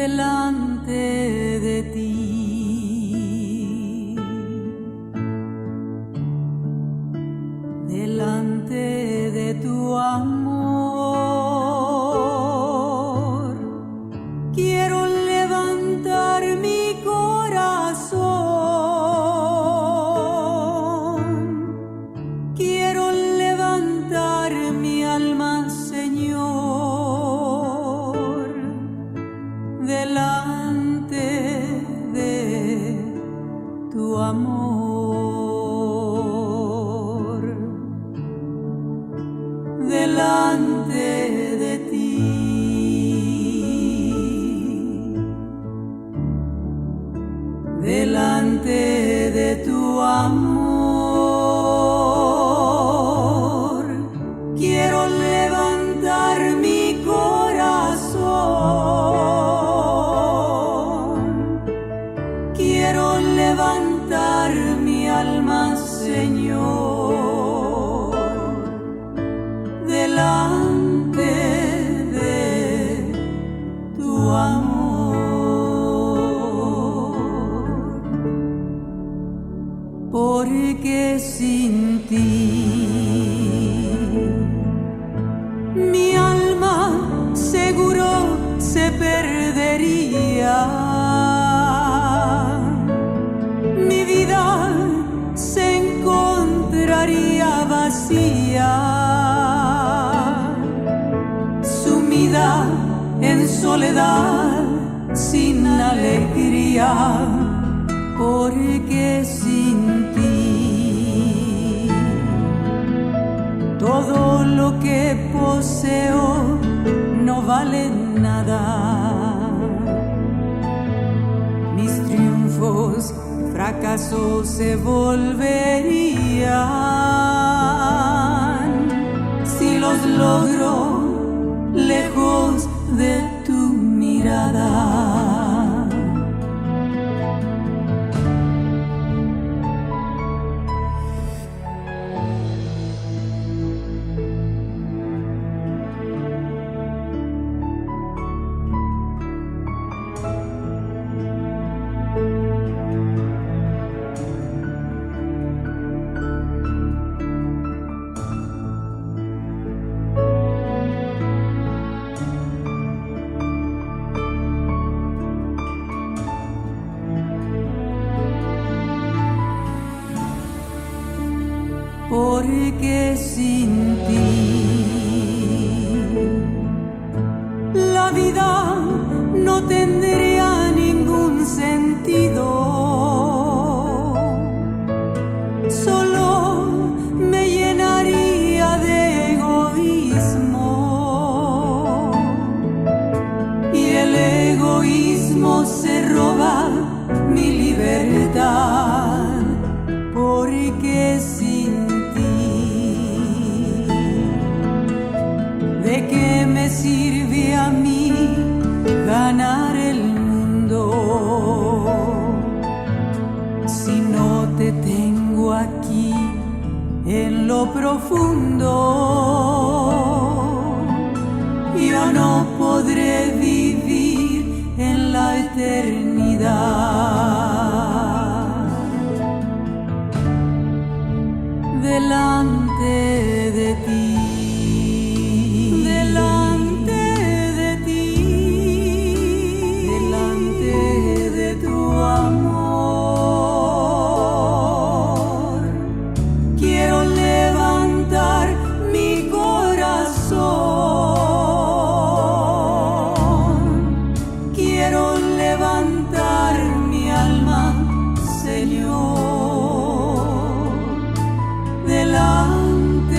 delante de ti. Delante de tu amor, quiero levantar mi corazón, quiero levantar mi alma, Señor, delante de tu amor. Delante de ti, delante de tu amor, quiero levantar mi corazón, quiero levantar mi alma, Señor, delante de tu amor, porque sin ti mi alma seguro se perdería, mi vida se encontraría vacía, sumida en soledad, sin alegría, porque sin ti todo lo que poseo no vale nada. Mis triunfos, fracasos se volverían si los logro lejos de tu mirada. Porque sin ti la vida no tendría ningún sentido, solo me llenaría de egoísmo, y el egoísmo se roba mi libertad, porque sin ¿de qué me sirve a mí ganar el mundo si no te tengo aquí en lo profundo? Yo no podré vivir en la eternidad. Delante de ti, delante de ti, delante de tu amor, quiero levantar mi corazón, quiero levantar mi alma, Señor, delante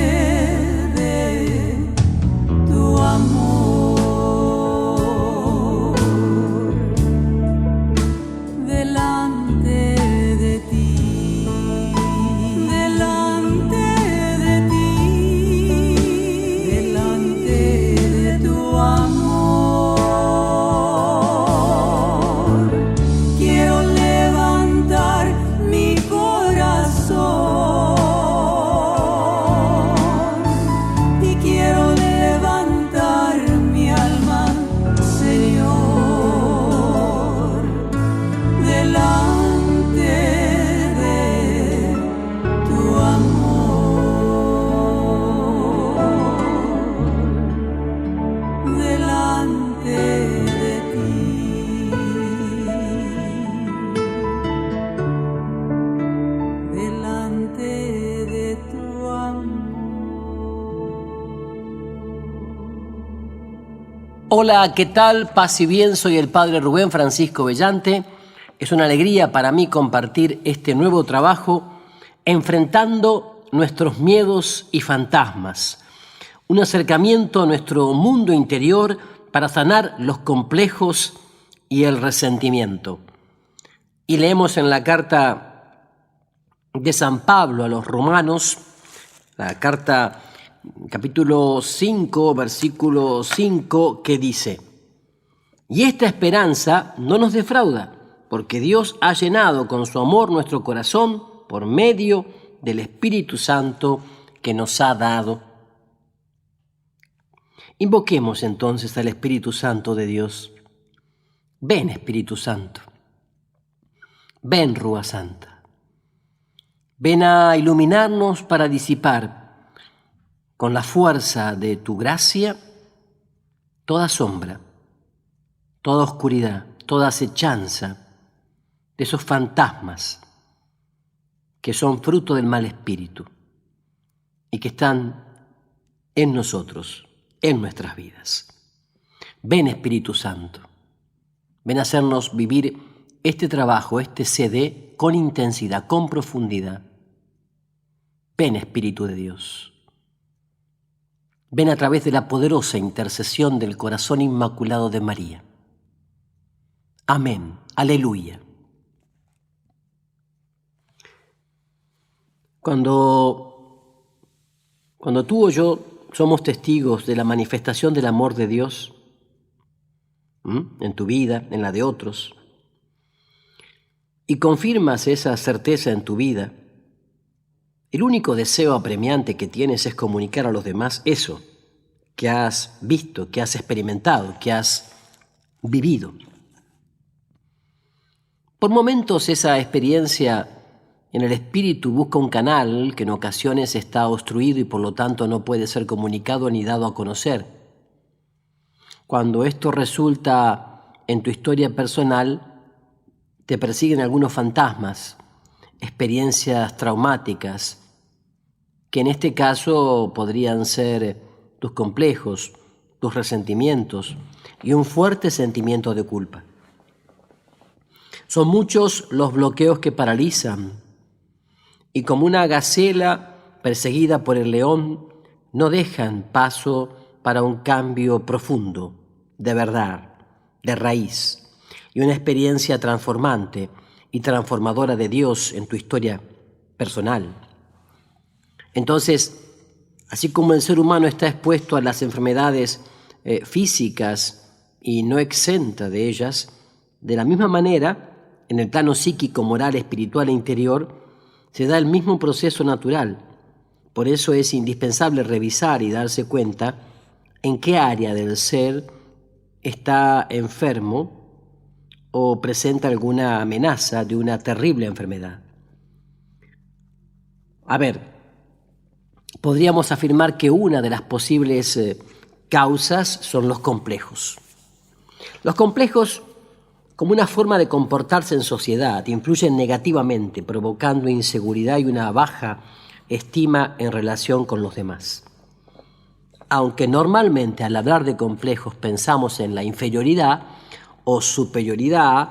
Hola, ¿qué tal? Paz y bien, soy el Padre Rubén Francisco Bellante. Es una alegría para mí compartir este nuevo trabajo, enfrentando nuestros miedos y fantasmas. Un acercamiento a nuestro mundo interior para sanar los complejos y el resentimiento. Y leemos en la carta de San Pablo a los Romanos, la carta capítulo 5, versículo 5, que dice: y esta esperanza no nos defrauda, porque Dios ha llenado con su amor nuestro corazón por medio del Espíritu Santo que nos ha dado. Invoquemos entonces al Espíritu Santo de Dios. Ven, Espíritu Santo. Ven, Rúa Santa. Ven a iluminarnos para disipar con la fuerza de tu gracia toda sombra, toda oscuridad, toda acechanza de esos fantasmas que son fruto del mal espíritu y que están en nosotros, en nuestras vidas. Ven, Espíritu Santo, ven a hacernos vivir este trabajo, este CD, con intensidad, con profundidad. Ven, Espíritu de Dios. Ven a través de la poderosa intercesión del corazón inmaculado de María. Amén. Aleluya. Cuando tú o yo somos testigos de la manifestación del amor de Dios, en tu vida, en la de otros, y confirmas esa certeza en tu vida, el único deseo apremiante que tienes es comunicar a los demás eso que has visto, que has experimentado, que has vivido. Por momentos esa experiencia en el espíritu busca un canal que en ocasiones está obstruido y por lo tanto no puede ser comunicado ni dado a conocer. Cuando esto resulta en tu historia personal, te persiguen algunos fantasmas, experiencias traumáticas, que en este caso podrían ser tus complejos, tus resentimientos y un fuerte sentimiento de culpa. Son muchos los bloqueos que paralizan y como una gacela perseguida por el león, no dejan paso para un cambio profundo, de verdad, de raíz, y una experiencia transformante y transformadora de Dios en tu historia personal. Entonces, así como el ser humano está expuesto a las enfermedades físicas y no exenta de ellas, de la misma manera, en el plano psíquico, moral, espiritual e interior, se da el mismo proceso natural. Por eso es indispensable revisar y darse cuenta en qué área del ser está enfermo o presenta alguna amenaza de una terrible enfermedad. A ver, podríamos afirmar que una de las posibles causas son los complejos. Los complejos, como una forma de comportarse en sociedad, influyen negativamente, provocando inseguridad y una baja estima en relación con los demás. Aunque normalmente al hablar de complejos pensamos en la inferioridad o superioridad,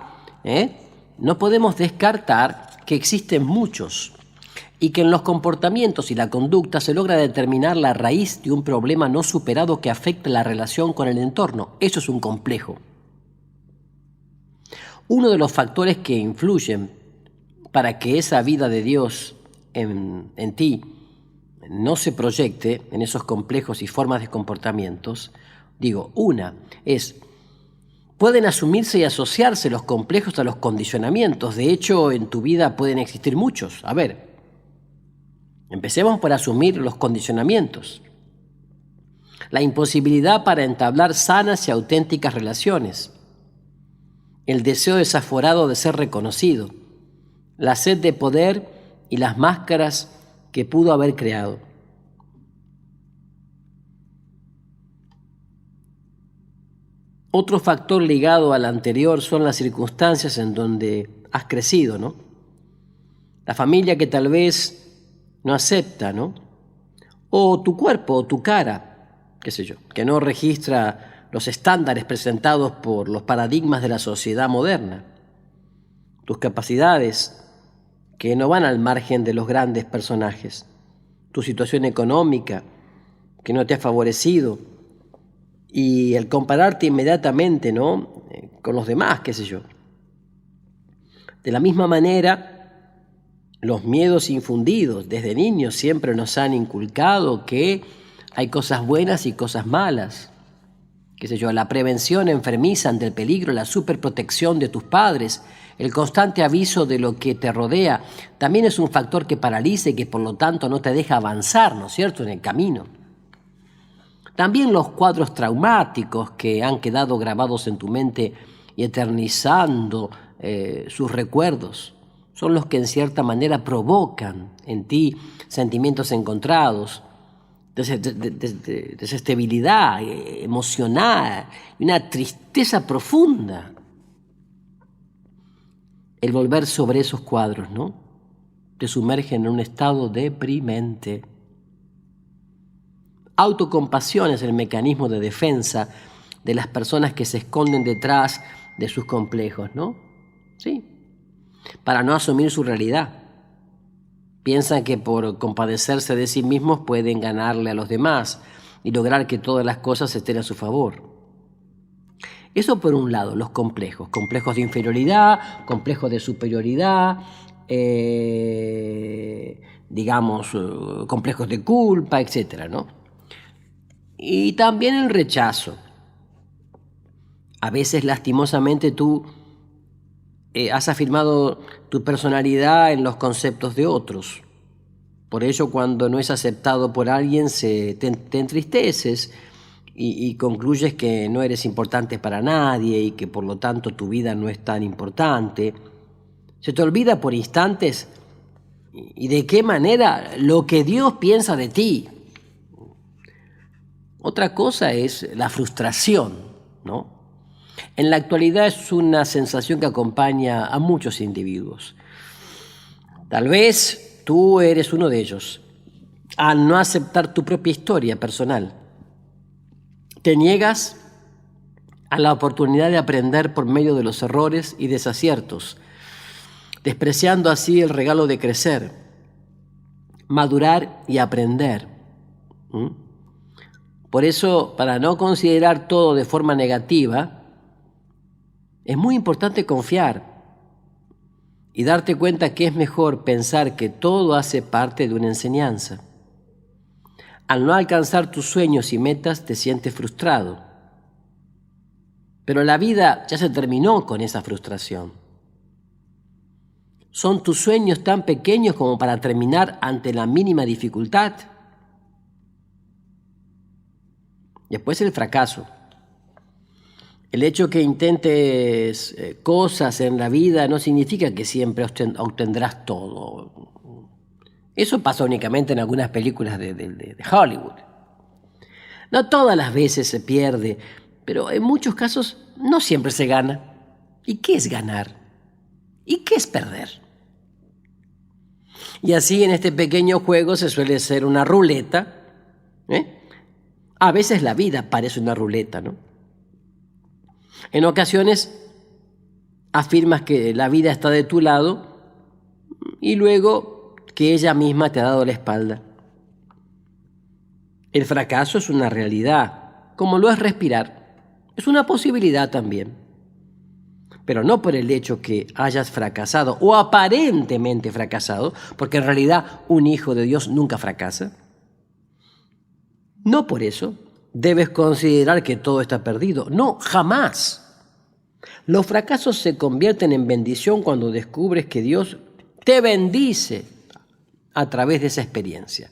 no podemos descartar que existen muchos y que en los comportamientos y la conducta se logra determinar la raíz de un problema no superado que afecta la relación con el entorno. Eso es un complejo. Uno de los factores que influyen para que esa vida de Dios en ti no se proyecte en esos complejos y formas de comportamientos, pueden asumirse y asociarse los complejos a los condicionamientos. De hecho, en tu vida pueden existir muchos. A ver, empecemos por asumir los condicionamientos. La imposibilidad para entablar sanas y auténticas relaciones. El deseo desaforado de ser reconocido. La sed de poder y las máscaras que pudo haber creado. Otro factor ligado al anterior son las circunstancias en donde has crecido, ¿no? La familia que tal vez no acepta, ¿no? O tu cuerpo o tu cara, qué sé yo, que no registra los estándares presentados por los paradigmas de la sociedad moderna. Tus capacidades, que no van al margen de los grandes personajes. Tu situación económica, que no te ha favorecido. Y el compararte inmediatamente, ¿no?, con los demás, qué sé yo. De la misma manera, los miedos infundidos desde niños siempre nos han inculcado que hay cosas buenas y cosas malas. Qué sé yo, la prevención enfermiza ante el peligro, la superprotección de tus padres, el constante aviso de lo que te rodea, también es un factor que paraliza y que por lo tanto no te deja avanzar, ¿no es cierto?, en el camino. También los cuadros traumáticos que han quedado grabados en tu mente y eternizando sus recuerdos son los que en cierta manera provocan en ti sentimientos encontrados, desestabilidad emocional y una tristeza profunda. El volver sobre esos cuadros, ¿no?, te sumerge en un estado deprimente. Autocompasión es el mecanismo de defensa de las personas que se esconden detrás de sus complejos, ¿no? Sí, para no asumir su realidad. Piensan que por compadecerse de sí mismos pueden ganarle a los demás y lograr que todas las cosas estén a su favor. Eso por un lado, los complejos de inferioridad, complejos de superioridad, complejos de culpa, etcétera, ¿no? Y también el rechazo. A veces, lastimosamente, tú has afirmado tu personalidad en los conceptos de otros. Por ello, cuando no es aceptado por alguien, te entristeces y concluyes que no eres importante para nadie y que por lo tanto tu vida no es tan importante. Se te olvida por instantes y de qué manera lo que Dios piensa de ti. Otra cosa es la frustración, ¿no? En la actualidad es una sensación que acompaña a muchos individuos. Tal vez tú eres uno de ellos. Al no aceptar tu propia historia personal, te niegas a la oportunidad de aprender por medio de los errores y desaciertos, despreciando así el regalo de crecer, madurar y aprender. Por eso, para no considerar todo de forma negativa, es muy importante confiar y darte cuenta que es mejor pensar que todo hace parte de una enseñanza. Al no alcanzar tus sueños y metas, te sientes frustrado. Pero la vida ya se terminó con esa frustración. ¿Son tus sueños tan pequeños como para terminar ante la mínima dificultad? Después el fracaso. El hecho que intentes cosas en la vida no significa que siempre obtendrás todo. Eso pasa únicamente en algunas películas de Hollywood. No todas las veces se pierde, pero en muchos casos no siempre se gana. ¿Y qué es ganar? ¿Y qué es perder? Y así en este pequeño juego se suele hacer una ruleta. A veces la vida parece una ruleta, ¿no? En ocasiones afirmas que la vida está de tu lado y luego que ella misma te ha dado la espalda. El fracaso es una realidad, como lo es respirar. Es una posibilidad también. Pero no por el hecho que hayas fracasado o aparentemente fracasado, porque en realidad un hijo de Dios nunca fracasa. No por eso debes considerar que todo está perdido. No, jamás. Los fracasos se convierten en bendición cuando descubres que Dios te bendice a través de esa experiencia,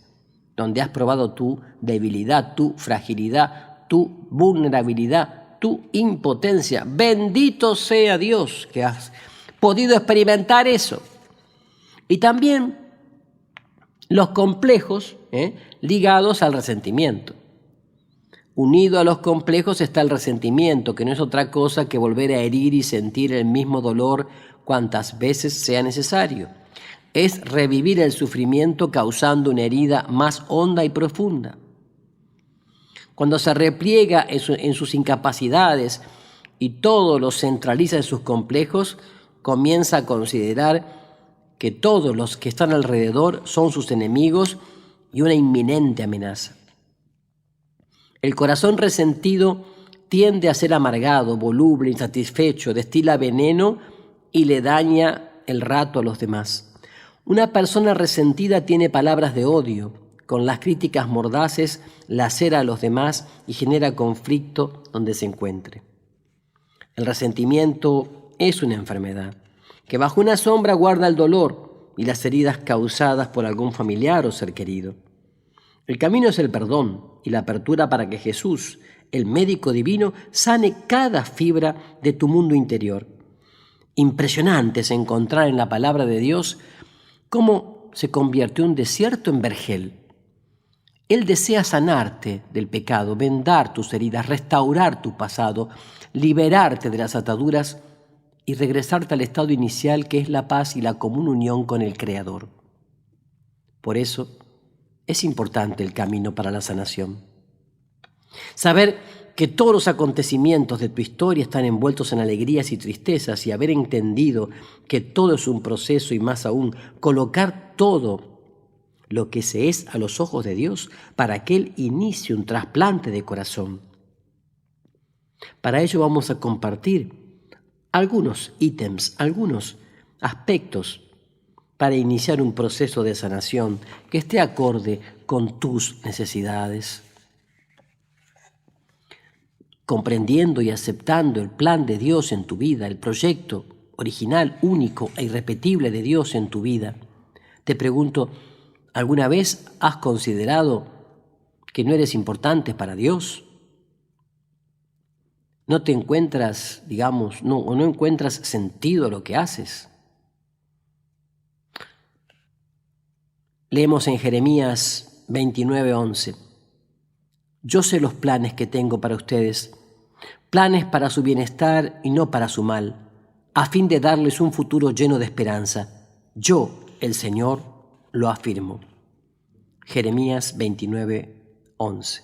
donde has probado tu debilidad, tu fragilidad, tu vulnerabilidad, tu impotencia. Bendito sea Dios que has podido experimentar eso. Y también los complejos ligados al resentimiento. Unido a los complejos está el resentimiento, que no es otra cosa que volver a herir y sentir el mismo dolor cuantas veces sea necesario. Es revivir el sufrimiento causando una herida más honda y profunda. Cuando se repliega en sus incapacidades y todo lo centraliza en sus complejos, comienza a considerar que todos los que están alrededor son sus enemigos y una inminente amenaza. El corazón resentido tiende a ser amargado, voluble, insatisfecho, destila veneno y le daña el rato a los demás. Una persona resentida tiene palabras de odio, con las críticas mordaces lacera a los demás y genera conflicto donde se encuentre. El resentimiento es una enfermedad que bajo una sombra guarda el dolor y las heridas causadas por algún familiar o ser querido. El camino es el perdón y la apertura para que Jesús, el médico divino, sane cada fibra de tu mundo interior. Impresionante es encontrar en la palabra de Dios cómo se convirtió un desierto en vergel. Él desea sanarte del pecado, vendar tus heridas, restaurar tu pasado, liberarte de las ataduras y regresarte al estado inicial que es la paz y la común unión con el Creador. Por eso es importante el camino para la sanación. Saber que todos los acontecimientos de tu historia están envueltos en alegrías y tristezas y haber entendido que todo es un proceso y más aún colocar todo lo que se es a los ojos de Dios para que Él inicie un trasplante de corazón. Para ello vamos a compartir algunos ítems, algunos aspectos para iniciar un proceso de sanación que esté acorde con tus necesidades. Comprendiendo y aceptando el plan de Dios en tu vida, el proyecto original, único e irrepetible de Dios en tu vida, te pregunto, ¿alguna vez has considerado que no eres importante para Dios? ¿No te encuentras, no encuentras sentido a lo que haces? Leemos en Jeremías 29:11. Yo sé los planes que tengo para ustedes, planes para su bienestar y no para su mal, a fin de darles un futuro lleno de esperanza. Yo, el Señor, lo afirmo. Jeremías 29:11.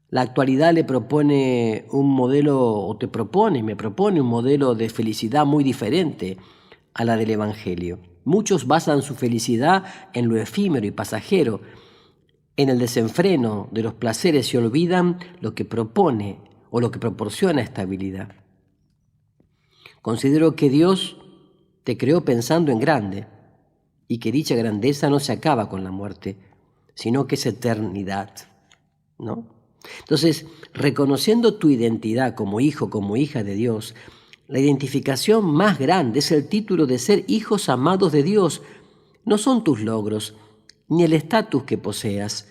La actualidad le propone un modelo, o me propone un modelo de felicidad muy diferente a la del Evangelio. Muchos basan su felicidad en lo efímero y pasajero, en el desenfreno de los placeres y olvidan lo que propone o lo que proporciona estabilidad. Considero que Dios te creó pensando en grande y que dicha grandeza no se acaba con la muerte, sino que es eternidad, ¿no? Entonces, reconociendo tu identidad como hijo, como hija de Dios, la identificación más grande es el título de ser hijos amados de Dios. No son tus logros, ni el estatus que poseas.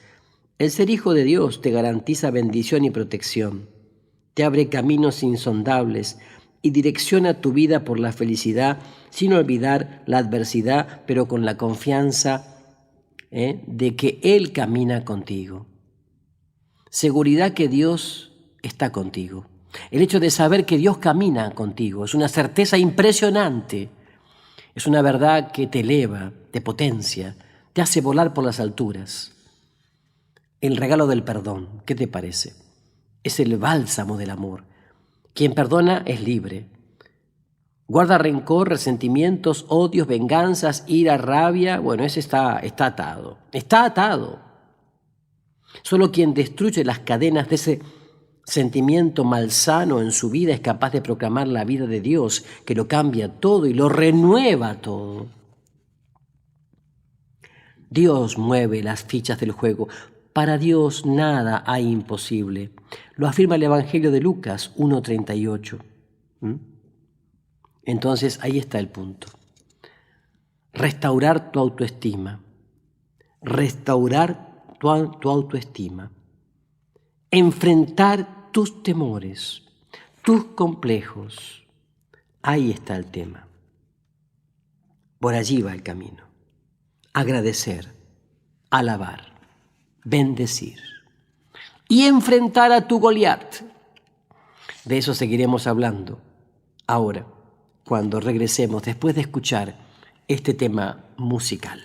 El ser hijo de Dios te garantiza bendición y protección, te abre caminos insondables y direcciona tu vida por la felicidad sin olvidar la adversidad, pero con la confianza de que Él camina contigo. Seguridad que Dios está contigo. El hecho de saber que Dios camina contigo es una certeza impresionante. Es una verdad que te eleva, te potencia, te hace volar por las alturas. El regalo del perdón, ¿qué te parece? Es el bálsamo del amor. Quien perdona es libre. Guarda rencor, resentimientos, odios, venganzas, ira, rabia. Bueno, ese está atado. Está atado. Solo quien destruye las cadenas de ese sentimiento malsano en su vida es capaz de proclamar la vida de Dios, que lo cambia todo y lo renueva todo. Dios mueve las fichas del juego. Para Dios nada hay imposible. Lo afirma el Evangelio de Lucas 1:38. Entonces, ahí está el punto. Restaurar tu autoestima. Restaurar tu autoestima. Enfrentar tus temores, tus complejos. Ahí está el tema. Por allí va el camino. Agradecer, alabar, bendecir y enfrentar a tu Goliat. De eso seguiremos hablando ahora, cuando regresemos después de escuchar este tema musical.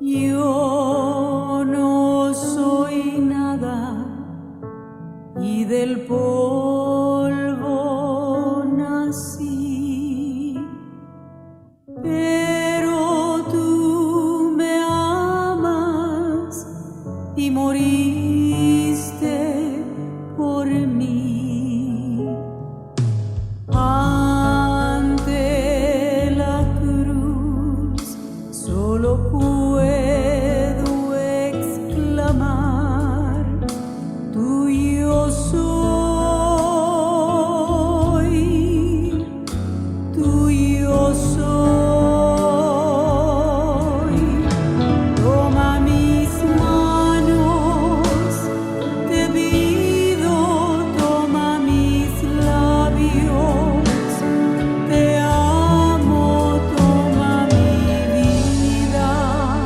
Yo no soy nada y del polvo nací, pero tú me amas y moriste por mí. Ante la cruz solo puedo exclamar: tuyo soy, tuyo soy. Toma mis manos, te pido, toma mis labios, te amo, toma mi vida,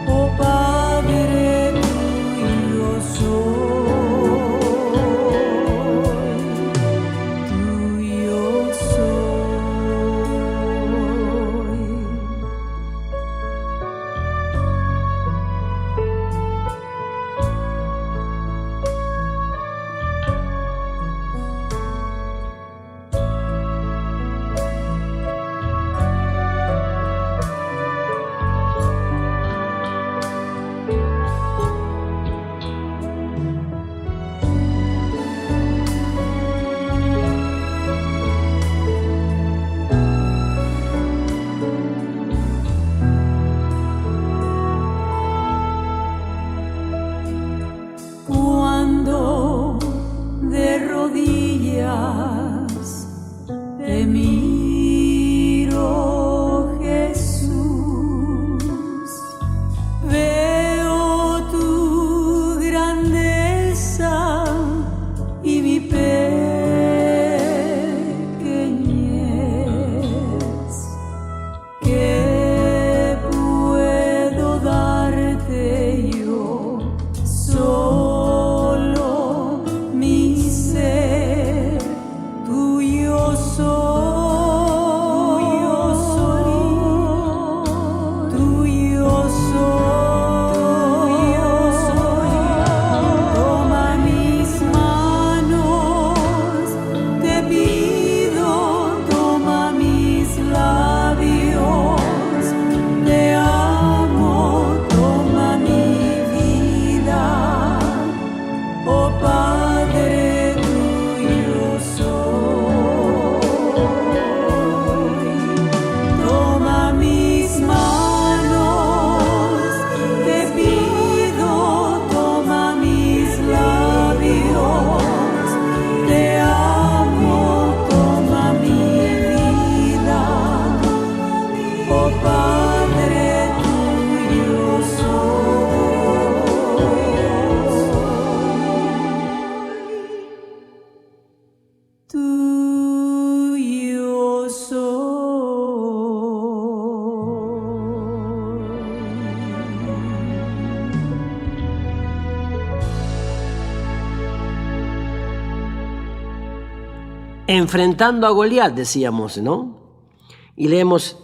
oh Padre, tuyo soy, tuyo soy. Cuando de rodillas te miro, Jesús, veo tu grandeza y mi pequeñez. ¿Qué puedo darte yo? Solo mi ser, tuyo soy, tuyo soy. Toma mis manos, te pido, toma mis labios, te amo, toma mi vida, oh Padre, tuyo soy. Toma mis manos, te pido, toma mis labios, te amo, toma mi vida, oh Padre, tuyo soy, tuyo Enfrentando a Goliat, decíamos, ¿no? Y leemos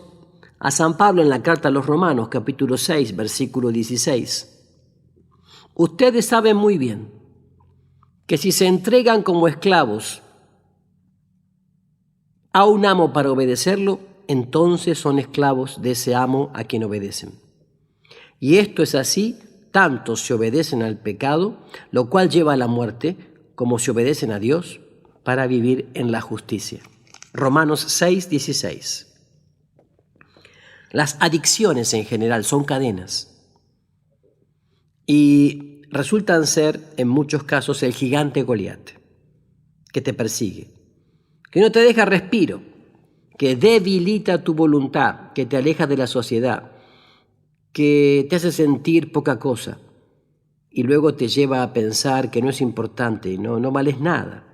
a San Pablo en la carta a los Romanos, capítulo 6, versículo 16. Ustedes saben muy bien que si se entregan como esclavos a un amo para obedecerlo, entonces son esclavos de ese amo a quien obedecen. Y esto es así, tanto si obedecen al pecado, lo cual lleva a la muerte, como si obedecen a Dios para vivir en la justicia. Romanos 6, 16. Las adicciones en general son cadenas y resultan ser, en muchos casos, el gigante Goliat, que te persigue, que no te deja respiro, que debilita tu voluntad, que te aleja de la sociedad, que te hace sentir poca cosa y luego te lleva a pensar que no es importante y no vales nada,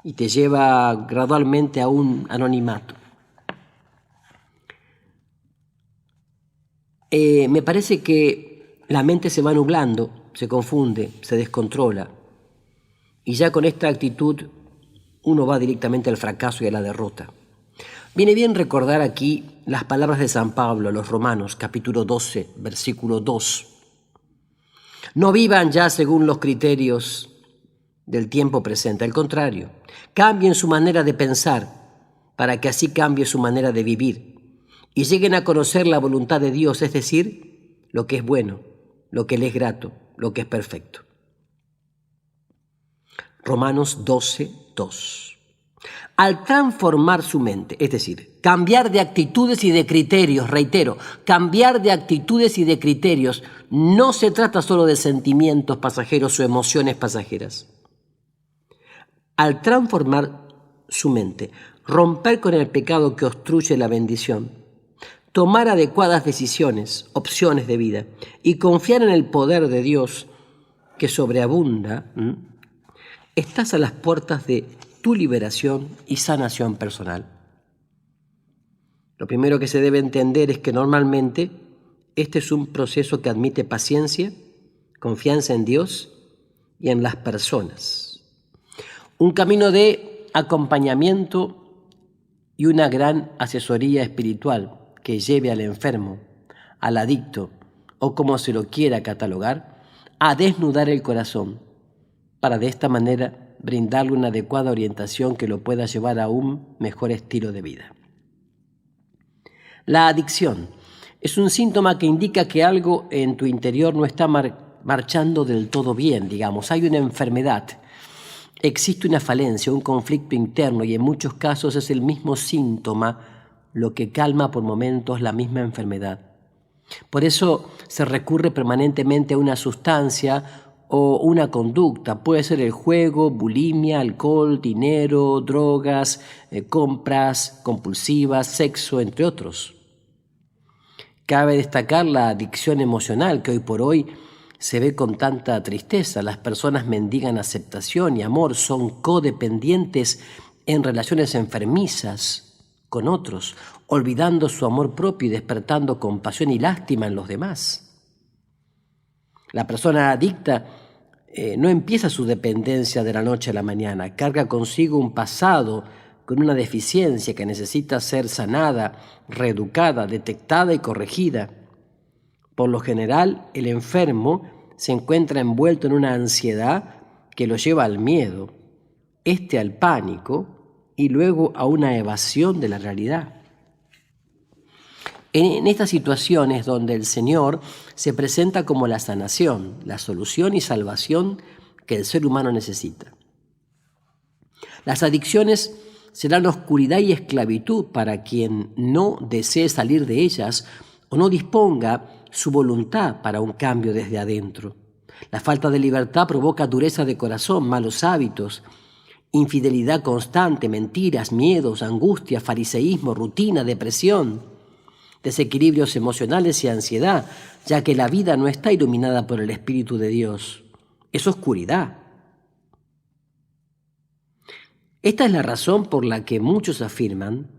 y te lleva gradualmente a un anonimato. Me parece que la mente se va nublando, se confunde, se descontrola, y ya con esta actitud uno va directamente al fracaso y a la derrota. Viene bien recordar aquí las palabras de San Pablo a los Romanos, capítulo 12, versículo 2. No vivan ya según los criterios del tiempo presente, al contrario, cambien su manera de pensar para que así cambie su manera de vivir y lleguen a conocer la voluntad de Dios, es decir, lo que es bueno, lo que le es grato, lo que es perfecto. Romanos 12, 2. Al transformar su mente, es decir, cambiar de actitudes y de criterios, reitero, cambiar de actitudes y de criterios, no se trata solo de sentimientos pasajeros o emociones pasajeras. Al transformar su mente, romper con el pecado que obstruye la bendición, tomar adecuadas decisiones, opciones de vida y confiar en el poder de Dios que sobreabunda, estás a las puertas de tu liberación y sanación personal. Lo primero que se debe entender es que normalmente este es un proceso que admite paciencia, confianza en Dios y en las personas. Un camino de acompañamiento y una gran asesoría espiritual que lleve al enfermo, al adicto o como se lo quiera catalogar, a desnudar el corazón para de esta manera brindarle una adecuada orientación que lo pueda llevar a un mejor estilo de vida. La adicción es un síntoma que indica que algo en tu interior no está marchando del todo bien, digamos. Hay una enfermedad, existe una falencia, un conflicto interno y en muchos casos es el mismo síntoma lo que calma por momentos la misma enfermedad. Por eso se recurre permanentemente a una sustancia o una conducta, puede ser el juego, bulimia, alcohol, dinero, drogas, compras compulsivas, sexo, entre otros. Cabe destacar la adicción emocional que hoy por hoy se ve con tanta tristeza. Las personas mendigan aceptación y amor, son codependientes en relaciones enfermizas con otros, olvidando su amor propio y despertando compasión y lástima en los demás. La persona adicta no empieza su dependencia de la noche a la mañana, carga consigo un pasado con una deficiencia que necesita ser sanada, reeducada, detectada y corregida. Por lo general, el enfermo se encuentra envuelto en una ansiedad que lo lleva al miedo, al pánico y luego a una evasión de la realidad. En estas situaciones donde el Señor se presenta como la sanación, la solución y salvación que el ser humano necesita. Las adicciones serán oscuridad y esclavitud para quien no desee salir de ellas o no disponga su voluntad para un cambio desde adentro. La falta de libertad provoca dureza de corazón, malos hábitos, infidelidad constante, mentiras, miedos, angustia, fariseísmo, rutina, depresión, desequilibrios emocionales y ansiedad, ya que la vida no está iluminada por el Espíritu de Dios. Es oscuridad. Esta es la razón por la que muchos afirman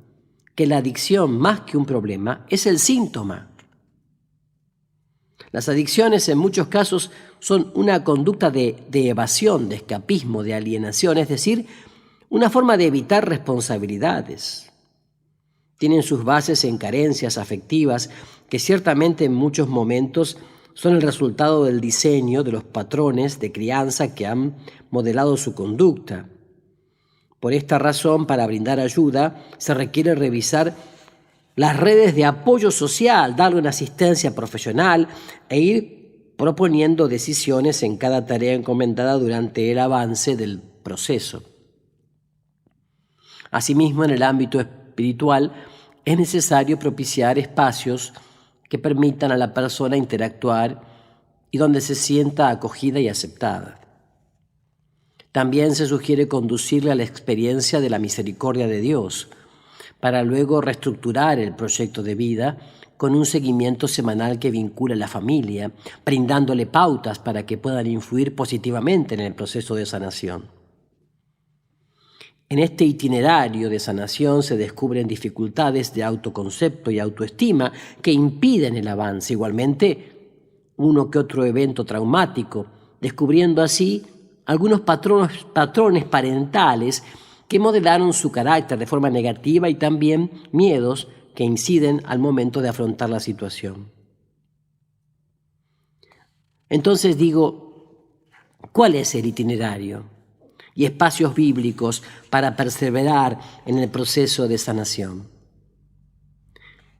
que la adicción, más que un problema, es el síntoma. Las adicciones en muchos casos son una conducta de evasión, de escapismo, de alienación, es decir, una forma de evitar responsabilidades. Tienen sus bases en carencias afectivas que ciertamente en muchos momentos son el resultado del diseño de los patrones de crianza que han modelado su conducta. Por esta razón, para brindar ayuda, se requiere revisar las redes de apoyo social, darle una asistencia profesional e ir proponiendo decisiones en cada tarea encomendada durante el avance del proceso. Asimismo, en el ámbito espiritual, es necesario propiciar espacios que permitan a la persona interactuar y donde se sienta acogida y aceptada. También se sugiere conducirle a la experiencia de la misericordia de Dios, para luego reestructurar el proyecto de vida con un seguimiento semanal que vincula a la familia, brindándole pautas para que puedan influir positivamente en el proceso de sanación. En este itinerario de sanación se descubren dificultades de autoconcepto y autoestima que impiden el avance. Igualmente, uno que otro evento traumático, descubriendo así algunos patrones parentales que modelaron su carácter de forma negativa y también miedos que inciden al momento de afrontar la situación. Entonces digo, ¿cuál es el itinerario y espacios bíblicos para perseverar en el proceso de sanación?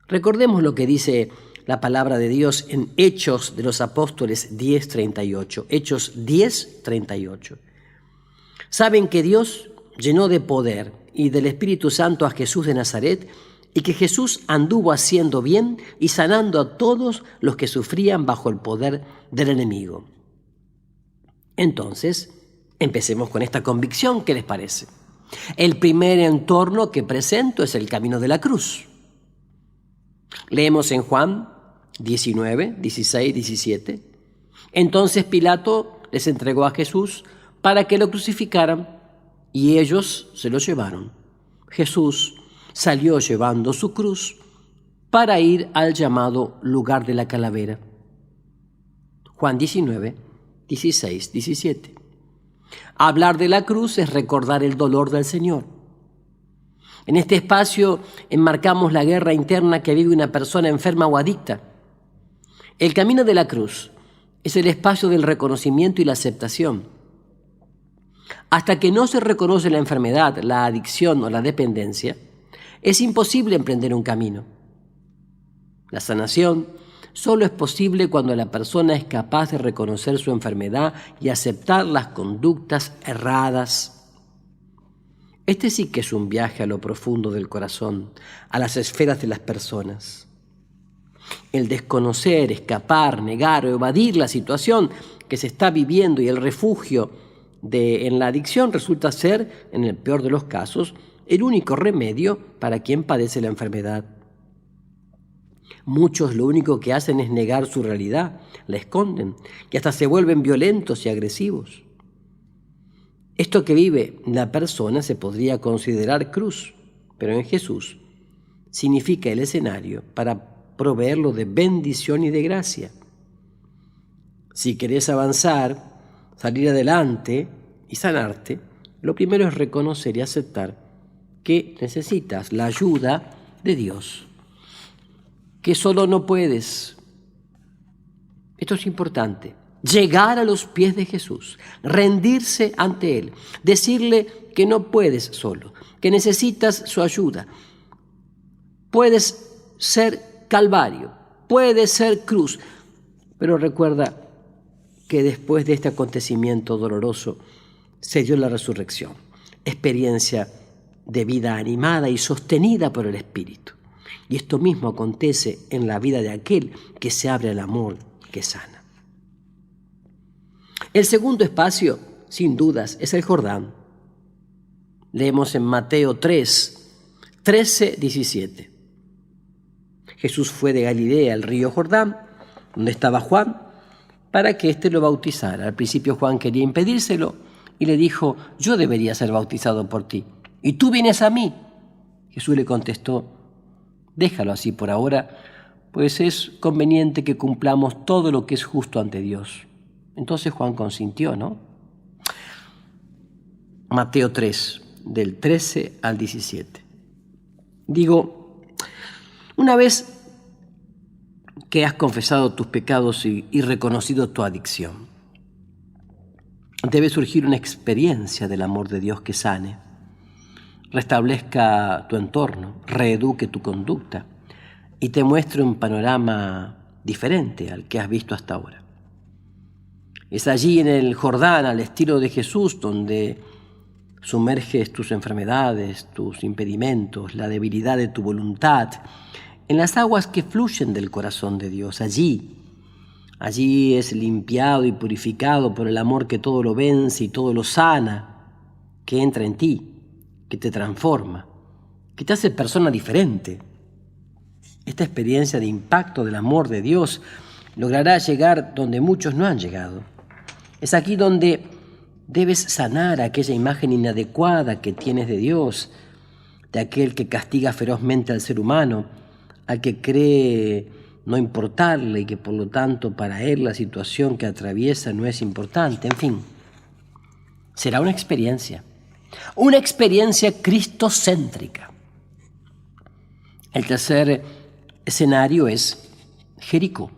Recordemos lo que dice la palabra de Dios en Hechos de los Apóstoles 10:38. Hechos 10:38. Saben que Dios llenó de poder y del Espíritu Santo a Jesús de Nazaret y que Jesús anduvo haciendo bien y sanando a todos los que sufrían bajo el poder del enemigo. Entonces, empecemos con esta convicción, ¿qué les parece? El primer entorno que presento es el camino de la cruz. Leemos en Juan 19, 16, 17. Entonces Pilato les entregó a Jesús para que lo crucificaran y ellos se lo llevaron. Jesús salió llevando su cruz para ir al llamado lugar de la calavera. Juan 19, 16, 17. Hablar de la cruz es recordar el dolor del Señor. En este espacio enmarcamos la guerra interna que vive una persona enferma o adicta. El camino de la cruz es el espacio del reconocimiento y la aceptación. Hasta que no se reconoce la enfermedad, la adicción o la dependencia, es imposible emprender un camino. La sanación solo es posible cuando la persona es capaz de reconocer su enfermedad y aceptar las conductas erradas. Este sí que es un viaje a lo profundo del corazón, a las esferas de las personas. El desconocer, escapar, negar o evadir la situación que se está viviendo y el refugio en la adicción resulta ser, en el peor de los casos, el único remedio para quien padece la enfermedad. Muchos lo único que hacen es negar su realidad, la esconden y hasta se vuelven violentos y agresivos. Esto que vive la persona se podría considerar cruz, pero en Jesús significa el escenario para proveerlo de bendición y de gracia. Si querés avanzar, salir adelante y sanarte, lo primero es reconocer y aceptar que necesitas la ayuda de Dios, que solo no puedes. Esto es importante. Llegar a los pies de Jesús, rendirse ante Él, decirle que no puedes solo, que necesitas su ayuda. Puedes ser Calvario, puedes ser cruz, pero recuerda que después de este acontecimiento doloroso se dio la resurrección, experiencia de vida animada y sostenida por el Espíritu. Y esto mismo acontece en la vida de aquel que se abre al amor que sana. El segundo espacio, sin dudas, es el Jordán. Leemos en Mateo 3, 13, 17. Jesús fue de Galilea al río Jordán, donde estaba Juan, para que éste lo bautizara. Al principio Juan quería impedírselo y le dijo, yo debería ser bautizado por ti, ¿y tú vienes a mí? Jesús le contestó, déjalo así por ahora, pues es conveniente que cumplamos todo lo que es justo ante Dios. Entonces Juan consintió, ¿no? Mateo 3, del 13 al 17. Digo, una vez que has confesado tus pecados y reconocido tu adicción, debe surgir una experiencia del amor de Dios que sane, restablezca tu entorno, reeduque tu conducta y te muestre un panorama diferente al que has visto hasta ahora. Es allí en el Jordán, al estilo de Jesús, donde sumerges tus enfermedades, tus impedimentos, la debilidad de tu voluntad, en las aguas que fluyen del corazón de Dios. Allí es limpiado y purificado por el amor que todo lo vence y todo lo sana, que entra en ti, que te transforma, que te hace persona diferente. Esta experiencia de impacto del amor de Dios logrará llegar donde muchos no han llegado. Es aquí donde debes sanar aquella imagen inadecuada que tienes de Dios, de aquel que castiga ferozmente al ser humano, al que cree no importarle y que por lo tanto para él la situación que atraviesa no es importante. En fin, será una experiencia. Una experiencia cristocéntrica. El tercer escenario es Jericó.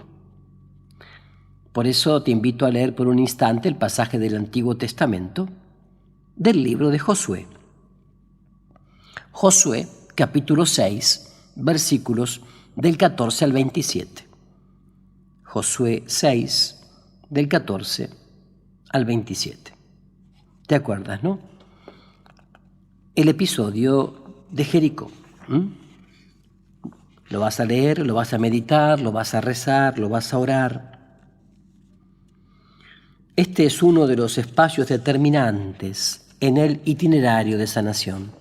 Por eso te invito a leer por un instante el pasaje del Antiguo Testamento del libro de Josué. Josué, capítulo 6, versículos del 14 al 27. Josué 6, del 14 al 27. ¿Te acuerdas, no? El episodio de Jericó. Lo vas a leer, lo vas a meditar, lo vas a rezar, lo vas a orar. Este es uno de los espacios determinantes en el itinerario de sanación.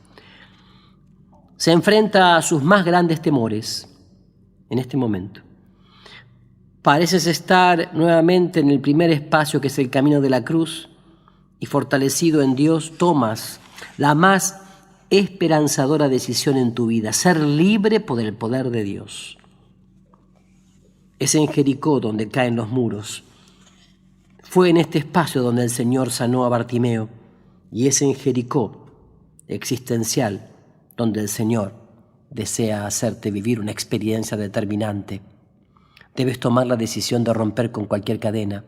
Se enfrenta a sus más grandes temores en este momento. Pareces estar nuevamente en el primer espacio, que es el camino de la cruz, y fortalecido en Dios tomas la más esperanzadora decisión en tu vida: ser libre por el poder de Dios. Es en Jericó donde caen los muros. Fue en este espacio donde el Señor sanó a Bartimeo, y es en Jericó existencial donde el Señor desea hacerte vivir una experiencia determinante. Debes tomar la decisión de romper con cualquier cadena,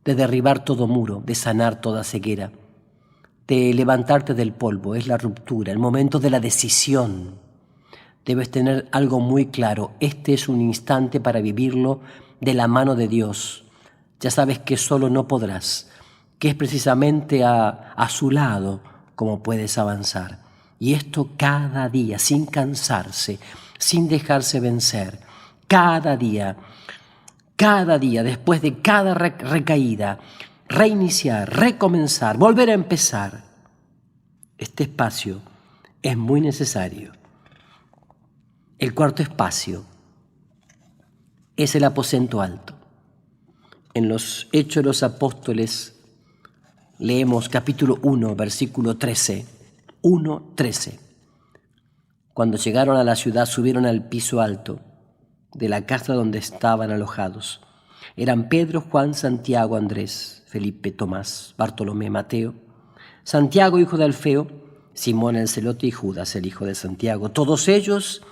de derribar todo muro, de sanar toda ceguera, de levantarte del polvo. Es la ruptura, el momento de la decisión. Debes tener algo muy claro: este es un instante para vivirlo de la mano de Dios. Ya sabes que solo no podrás, que es precisamente a su lado como puedes avanzar. Y esto cada día, sin cansarse, sin dejarse vencer. Cada día, después de cada recaída, reiniciar, recomenzar, volver a empezar. Este espacio es muy necesario. El cuarto espacio es el aposento alto. En los Hechos de los Apóstoles leemos capítulo 1, versículo 13. 1:13. Cuando llegaron a la ciudad, subieron al piso alto de la casa donde estaban alojados. Eran Pedro, Juan, Santiago, Andrés, Felipe, Tomás, Bartolomé, Mateo, Santiago, hijo de Alfeo, Simón el celote y Judas, el hijo de Santiago. Todos ellos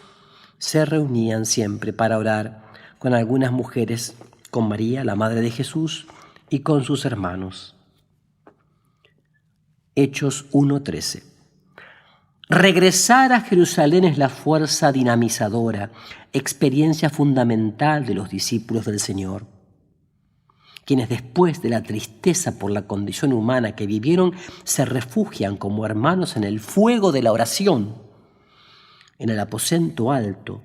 se reunían siempre para orar con algunas mujeres, con María, la madre de Jesús, y con sus hermanos. Hechos 1:13. Regresar a Jerusalén es la fuerza dinamizadora, experiencia fundamental de los discípulos del Señor, quienes después de la tristeza por la condición humana que vivieron, se refugian como hermanos en el fuego de la oración. En el aposento alto,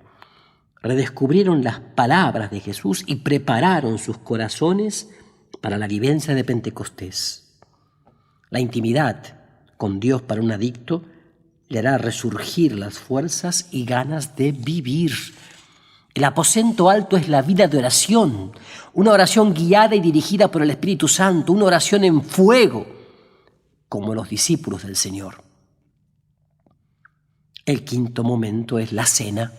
redescubrieron las palabras de Jesús y prepararon sus corazones para la vivencia de Pentecostés. La intimidad con Dios para un adicto le hará resurgir las fuerzas y ganas de vivir. El aposento alto es la vida de oración, una oración guiada y dirigida por el Espíritu Santo, una oración en fuego, como los discípulos del Señor. El quinto momento es la cena.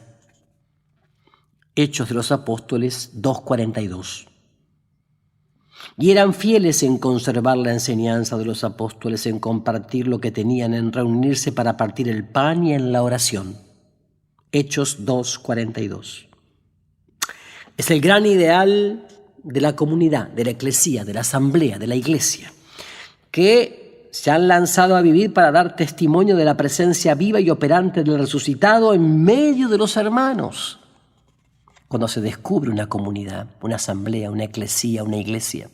Hechos de los Apóstoles 2:42. Y eran fieles en conservar la enseñanza de los apóstoles, en compartir lo que tenían, en reunirse para partir el pan y en la oración. Hechos 2:42. Es el gran ideal de la comunidad, de la eclesía, de la asamblea, de la iglesia, que se han lanzado a vivir para dar testimonio de la presencia viva y operante del resucitado en medio de los hermanos. Cuando se descubre una comunidad, una asamblea, una eclesía, una iglesia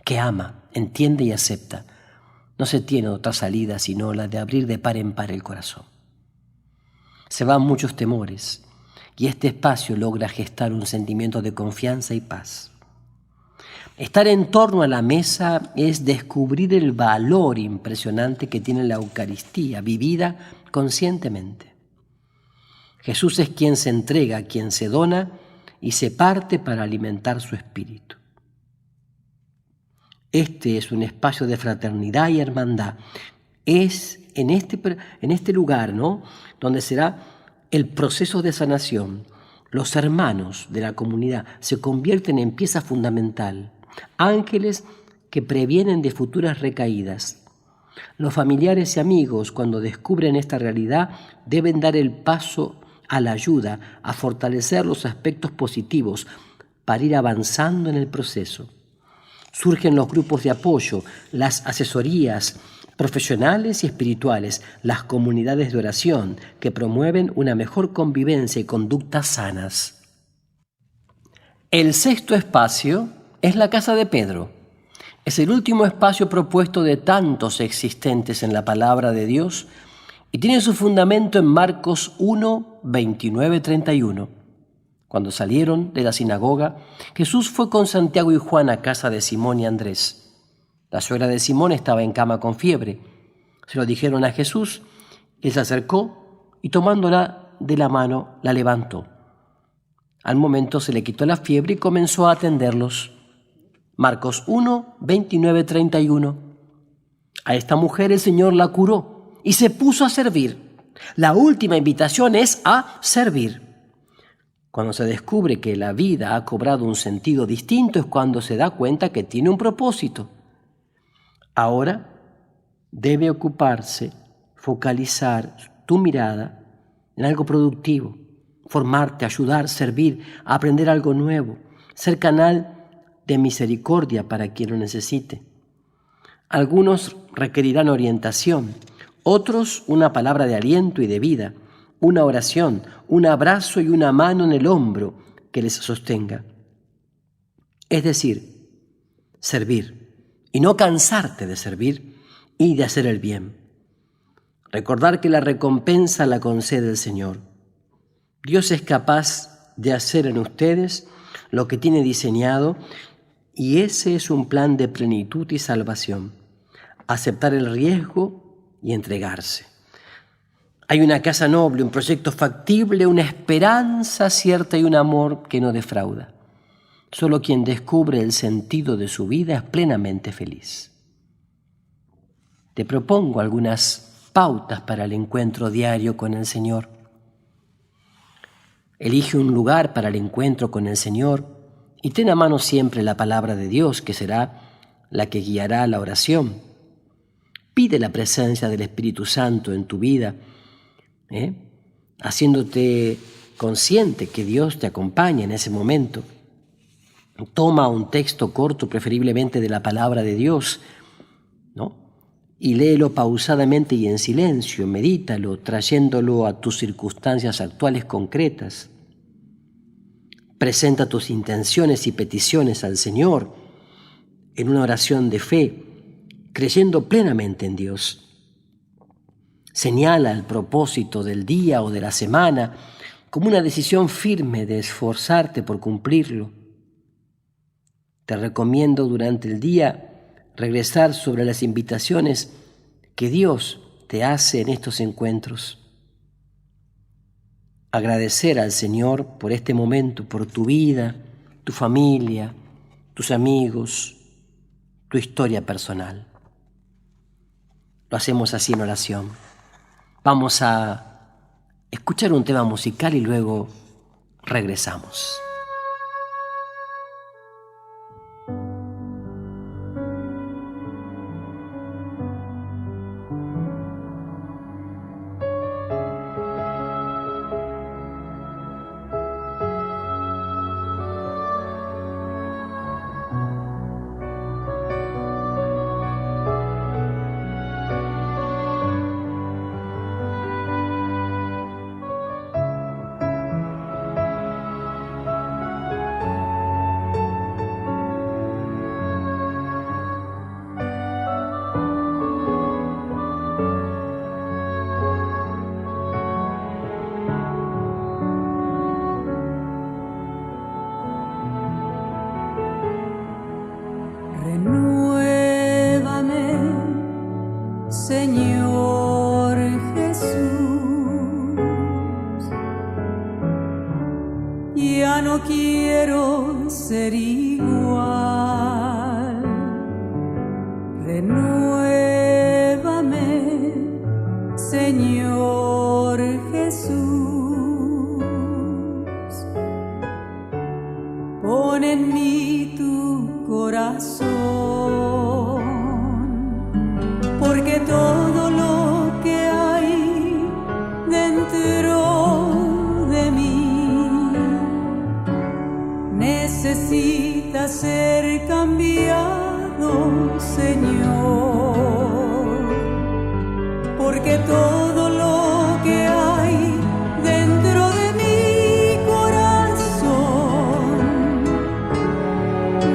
que ama, entiende y acepta, no se tiene otra salida sino la de abrir de par en par el corazón. Se van muchos temores y este espacio logra gestar un sentimiento de confianza y paz. Estar en torno a la mesa es descubrir el valor impresionante que tiene la Eucaristía vivida conscientemente. Jesús es quien se entrega, quien se dona y se parte para alimentar su espíritu. Este es un espacio de fraternidad y hermandad. Es en este lugar, ¿no?, donde será el proceso de sanación. Los hermanos de la comunidad se convierten en pieza fundamental, ángeles que previenen de futuras recaídas. Los familiares y amigos, cuando descubren esta realidad, deben dar el paso a la ayuda, a fortalecer los aspectos positivos para ir avanzando en el proceso. Surgen los grupos de apoyo, las asesorías profesionales y espirituales, las comunidades de oración que promueven una mejor convivencia y conductas sanas. El sexto espacio es la casa de Pedro. Es el último espacio propuesto de tantos existentes en la palabra de Dios y tiene su fundamento en Marcos 1, 29, 31. Cuando salieron de la sinagoga, Jesús fue con Santiago y Juan a casa de Simón y Andrés. La suegra de Simón estaba en cama con fiebre. Se lo dijeron a Jesús, él se acercó y tomándola de la mano la levantó. Al momento se le quitó la fiebre y comenzó a atenderlos. Marcos 1, 29, 31. A esta mujer el Señor la curó y se puso a servir. La última invitación es a servir. Cuando se descubre que la vida ha cobrado un sentido distinto es cuando se da cuenta que tiene un propósito. Ahora debe ocuparse, focalizar tu mirada en algo productivo, formarte, ayudar, servir, aprender algo nuevo, ser canal de misericordia para quien lo necesite. Algunos requerirán orientación, otros una palabra de aliento y de vida, una oración, un abrazo y una mano en el hombro que les sostenga. Es decir, servir y no cansarte de servir y de hacer el bien. Recordar que la recompensa la concede el Señor. Dios es capaz de hacer en ustedes lo que tiene diseñado y ese es un plan de plenitud y salvación. Aceptar el riesgo y entregarse. Hay una casa noble, un proyecto factible, una esperanza cierta y un amor que no defrauda. Solo quien descubre el sentido de su vida es plenamente feliz. Te propongo algunas pautas para el encuentro diario con el Señor. Elige un lugar para el encuentro con el Señor y ten a mano siempre la palabra de Dios, que será la que guiará la oración. Pide la presencia del Espíritu Santo en tu vida, haciéndote consciente que Dios te acompaña en ese momento. Toma un texto corto, preferiblemente de la palabra de Dios, y léelo pausadamente y en silencio, medítalo, trayéndolo a tus circunstancias actuales concretas. Presenta tus intenciones y peticiones al Señor en una oración de fe, creyendo plenamente en Dios. Señala el propósito del día o de la semana como una decisión firme de esforzarte por cumplirlo. Te recomiendo durante el día regresar sobre las invitaciones que Dios te hace en estos encuentros. Agradecer al Señor por este momento, por tu vida, tu familia, tus amigos, tu historia personal. Lo hacemos así en oración. Vamos a escuchar un tema musical y luego regresamos. Señor Jesús, ya no quiero ser igual. Renuévame, Señor Jesús. Pon en mí tu corazón, porque todo lo que hay dentro de mí necesita ser cambiado, Señor, porque todo lo que hay dentro de mi corazón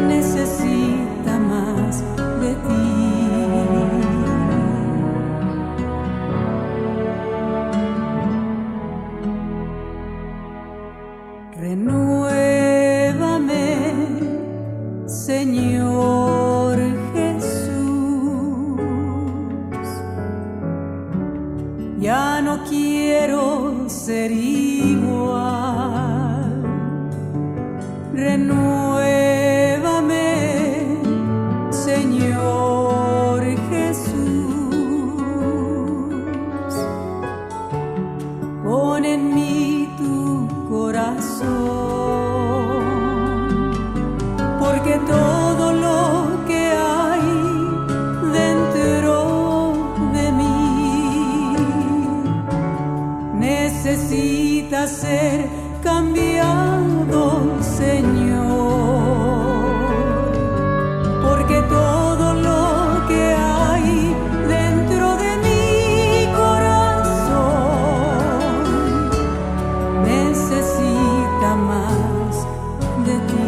necesita más de ti. Renuévame, Señor Jesús. Ya no quiero ser igual. Renuévame, Señor Jesús. Pon en mí tu corazón, porque todo lo que hay dentro de mí necesita ser cambiado, Señor, porque todo lo que hay dentro de mi corazón necesita más de ti.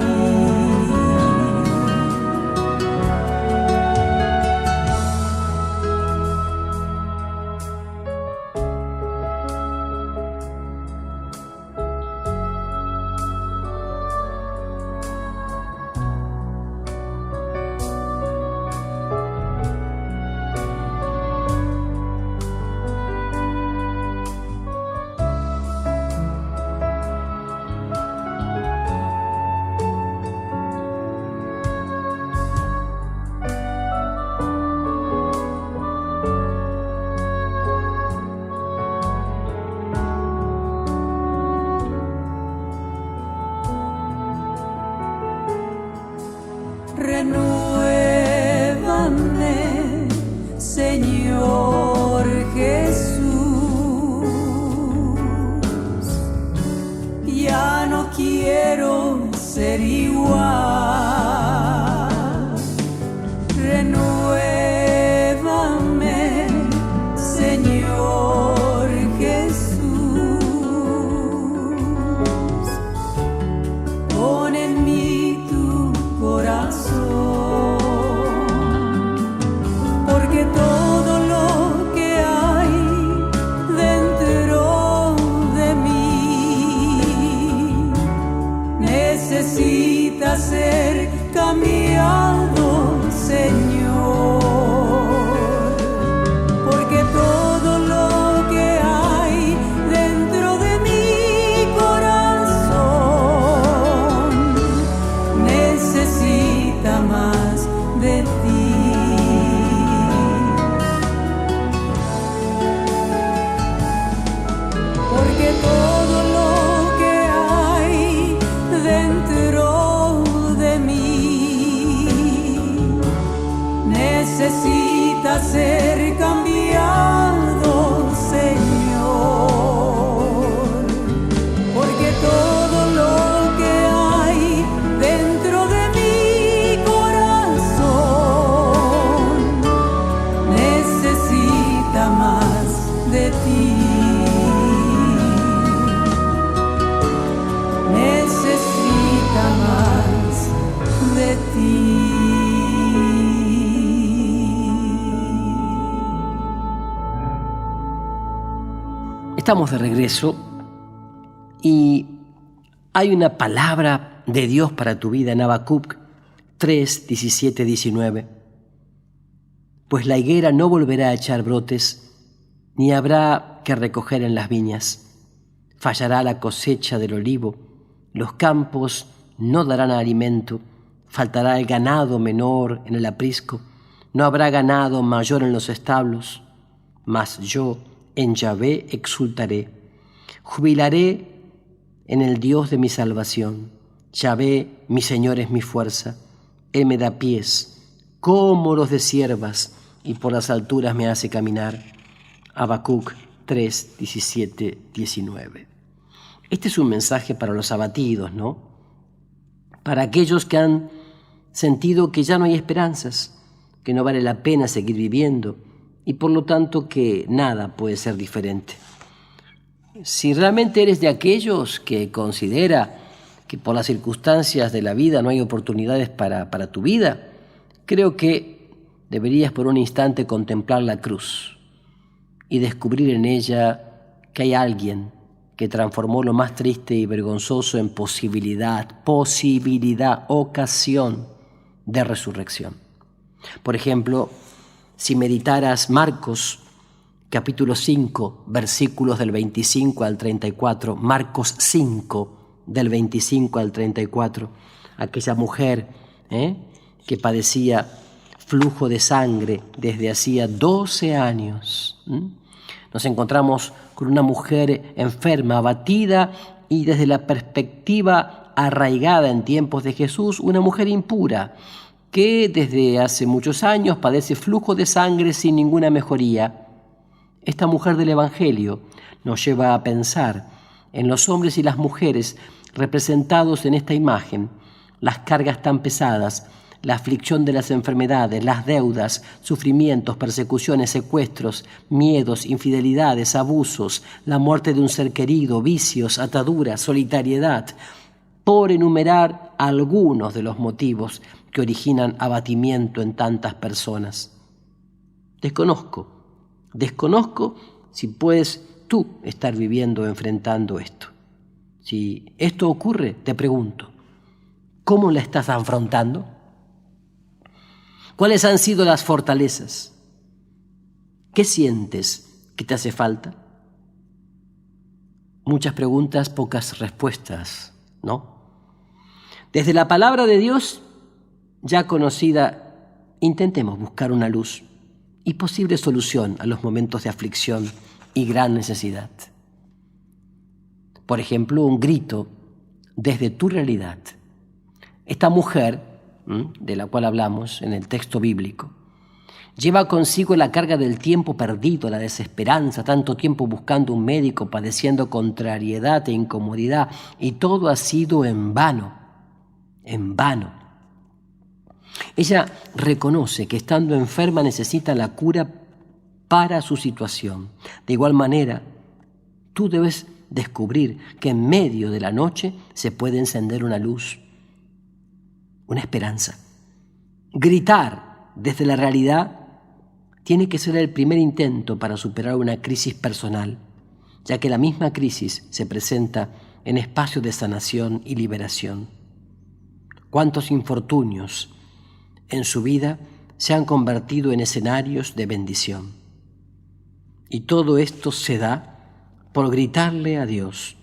Renuévame, Señor Jesús. Ya no quiero ser igual. Renuévame, Señor Jesús. Pon en mí tu corazón, porque todo lo que hay dentro de mí necesita ser cambiado, Señor, porque todo lo que hay dentro de mi corazón necesita más de ti. Porque todo lo que hay dentro de mí necesita ser cambiado, Señor, porque todo lo que hay dentro de mi corazón necesita más de ti. Necesita más de ti. Estamos de regreso y hay una palabra de Dios para tu vida en Habacuc 3, 17, 19. Pues la higuera no volverá a echar brotes, ni habrá que recoger en las viñas. Fallará la cosecha del olivo, los campos no darán alimento, faltará el ganado menor en el aprisco, no habrá ganado mayor en los establos. Mas yo en Yahvé exultaré, jubilaré en el Dios de mi salvación. Yahvé, mi Señor, es mi fuerza, Él me da pies, como los de siervas, y por las alturas me hace caminar. Habacuc 3, 17, 19. Este es un mensaje para los abatidos, ¿no? Para aquellos que han sentido que ya no hay esperanzas, que no vale la pena seguir viviendo y por lo tanto que nada puede ser diferente. Si realmente eres de aquellos que considera que por las circunstancias de la vida no hay oportunidades para tu vida, creo que deberías por un instante contemplar la cruz y descubrir en ella que hay alguien que transformó lo más triste y vergonzoso en posibilidad, ocasión de resurrección. Por ejemplo, si meditaras Marcos capítulo 5, versículos del 25 al 34, Marcos 5, del 25 al 34, aquella mujer que padecía flujo de sangre desde hacía 12 años. Nos encontramos con una mujer enferma, abatida y desde la perspectiva arraigada en tiempos de Jesús, una mujer impura que desde hace muchos años padece flujo de sangre sin ninguna mejoría. Esta mujer del Evangelio nos lleva a pensar en los hombres y las mujeres representados en esta imagen, las cargas tan pesadas, la aflicción de las enfermedades, las deudas, sufrimientos, persecuciones, secuestros, miedos, infidelidades, abusos, la muerte de un ser querido, vicios, ataduras, solitariedad, por enumerar algunos de los motivos que originan abatimiento en tantas personas. Desconozco si puedes tú estar viviendo o enfrentando esto. Si esto ocurre, te pregunto, ¿cómo la estás afrontando? ¿Cuáles han sido las fortalezas? ¿Qué sientes que te hace falta? Muchas preguntas, pocas respuestas, ¿no? Desde la palabra de Dios, ya conocida, intentemos buscar una luz y posible solución a los momentos de aflicción y gran necesidad. Por ejemplo, un grito desde tu realidad. Esta mujer, de la cual hablamos en el texto bíblico, lleva consigo la carga del tiempo perdido, la desesperanza, tanto tiempo buscando un médico, padeciendo contrariedad e incomodidad, y todo ha sido en vano. Ella reconoce que estando enferma necesita la cura para su situación. De igual manera, tú debes descubrir que en medio de la noche se puede encender una luz, una esperanza. Gritar desde la realidad tiene que ser el primer intento para superar una crisis personal, ya que la misma crisis se presenta en espacios de sanación y liberación. ¿Cuántos infortunios en su vida se han convertido en escenarios de bendición? Y todo esto se da por gritarle a Dios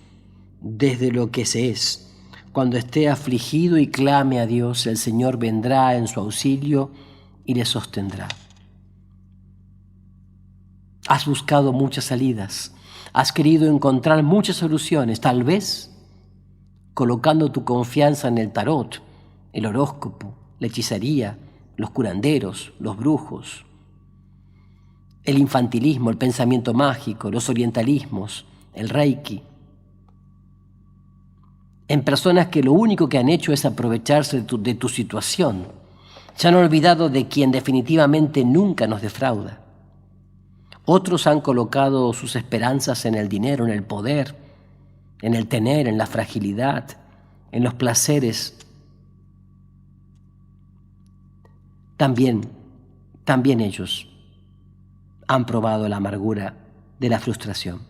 desde lo que se es. Cuando esté afligido y clame a Dios, el Señor vendrá en su auxilio y le sostendrá. Has buscado muchas salidas, has querido encontrar muchas soluciones, tal vez colocando tu confianza en el tarot, el horóscopo, la hechicería, los curanderos, los brujos, el infantilismo, el pensamiento mágico, los orientalismos, el reiki, en personas que lo único que han hecho es aprovecharse de tu situación. Se han olvidado de quien definitivamente nunca nos defrauda. Otros han colocado sus esperanzas en el dinero, en el poder, en el tener, en la fragilidad, en los placeres. También ellos han probado la amargura de la frustración.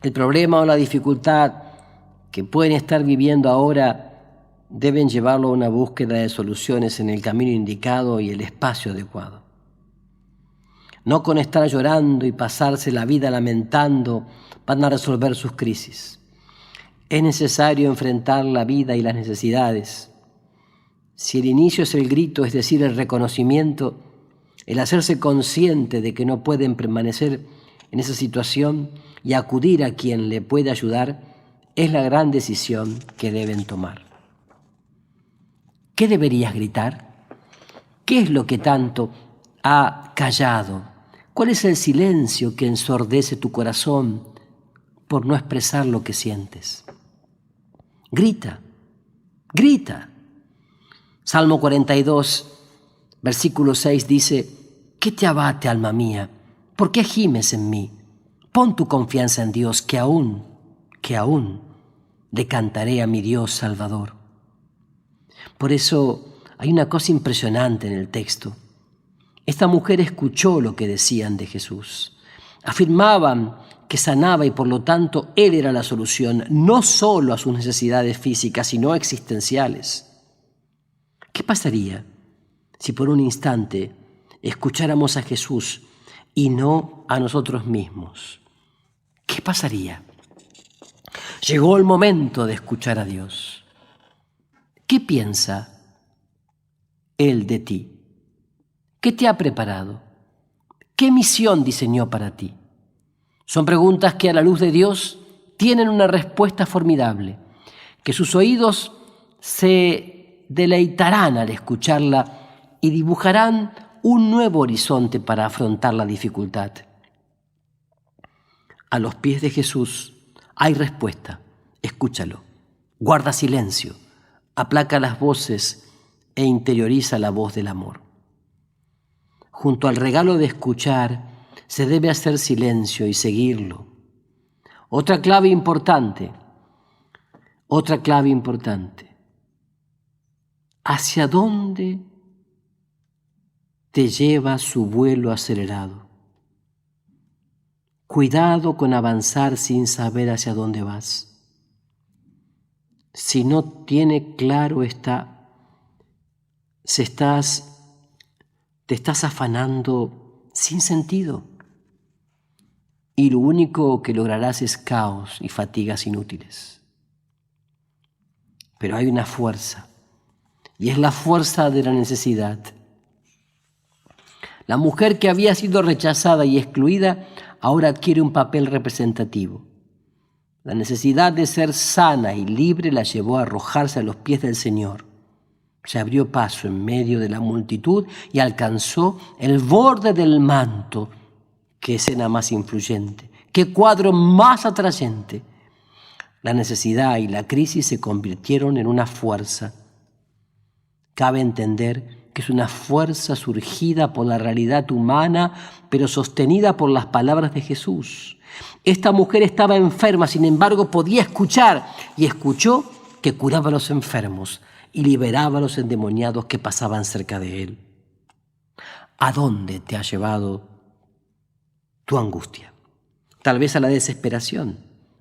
El problema o la dificultad que pueden estar viviendo ahora deben llevarlo a una búsqueda de soluciones en el camino indicado y el espacio adecuado. No con estar llorando y pasarse la vida lamentando van a resolver sus crisis. Es necesario enfrentar la vida y las necesidades. Si el inicio es el grito, es decir, el reconocimiento, el hacerse consciente de que no pueden permanecer en esa situación y acudir a quien le puede ayudar, es la gran decisión que deben tomar. ¿Qué deberías gritar? ¿Qué es lo que tanto ha callado? ¿Cuál es el silencio que ensordece tu corazón por no expresar lo que sientes? Grita, grita. Salmo 42, versículo 6 dice: ¿qué te abate, alma mía? ¿Por qué gimes en mí? Pon tu confianza en Dios, que aún le cantaré a mi Dios Salvador. Por eso hay una cosa impresionante en el texto. Esta mujer escuchó lo que decían de Jesús. Afirmaban que sanaba y por lo tanto Él era la solución, no solo a sus necesidades físicas, sino existenciales. ¿Qué pasaría si por un instante escucháramos a Jesús y no a nosotros mismos? ¿Qué pasaría? Llegó el momento de escuchar a Dios. ¿Qué piensa Él de ti? ¿Qué te ha preparado? ¿Qué misión diseñó para ti? Son preguntas que a la luz de Dios tienen una respuesta formidable, que sus oídos se deleitarán al escucharla y dibujarán un nuevo horizonte para afrontar la dificultad. A los pies de Jesús hay respuesta. Escúchalo, guarda silencio, aplaca las voces e interioriza la voz del amor. Junto al regalo de escuchar, se debe hacer silencio y seguirlo. Otra clave importante. ¿Hacia dónde te lleva su vuelo acelerado? Cuidado con avanzar sin saber hacia dónde vas. Si no tiene claro te estás afanando sin sentido y lo único que lograrás es caos y fatigas inútiles. Pero hay una fuerza, y es la fuerza de la necesidad. La mujer que había sido rechazada y excluida ahora adquiere un papel representativo. La necesidad de ser sana y libre la llevó a arrojarse a los pies del Señor. Se abrió paso en medio de la multitud y alcanzó el borde del manto. Qué escena más influyente, qué cuadro más atrayente. La necesidad y la crisis se convirtieron en una fuerza. Cabe entender que es una fuerza surgida por la realidad humana, pero sostenida por las palabras de Jesús. Esta mujer estaba enferma, sin embargo podía escuchar, y escuchó que curaba a los enfermos y liberaba a los endemoniados que pasaban cerca de él. ¿A dónde te ha llevado tu angustia? Tal vez a la desesperación,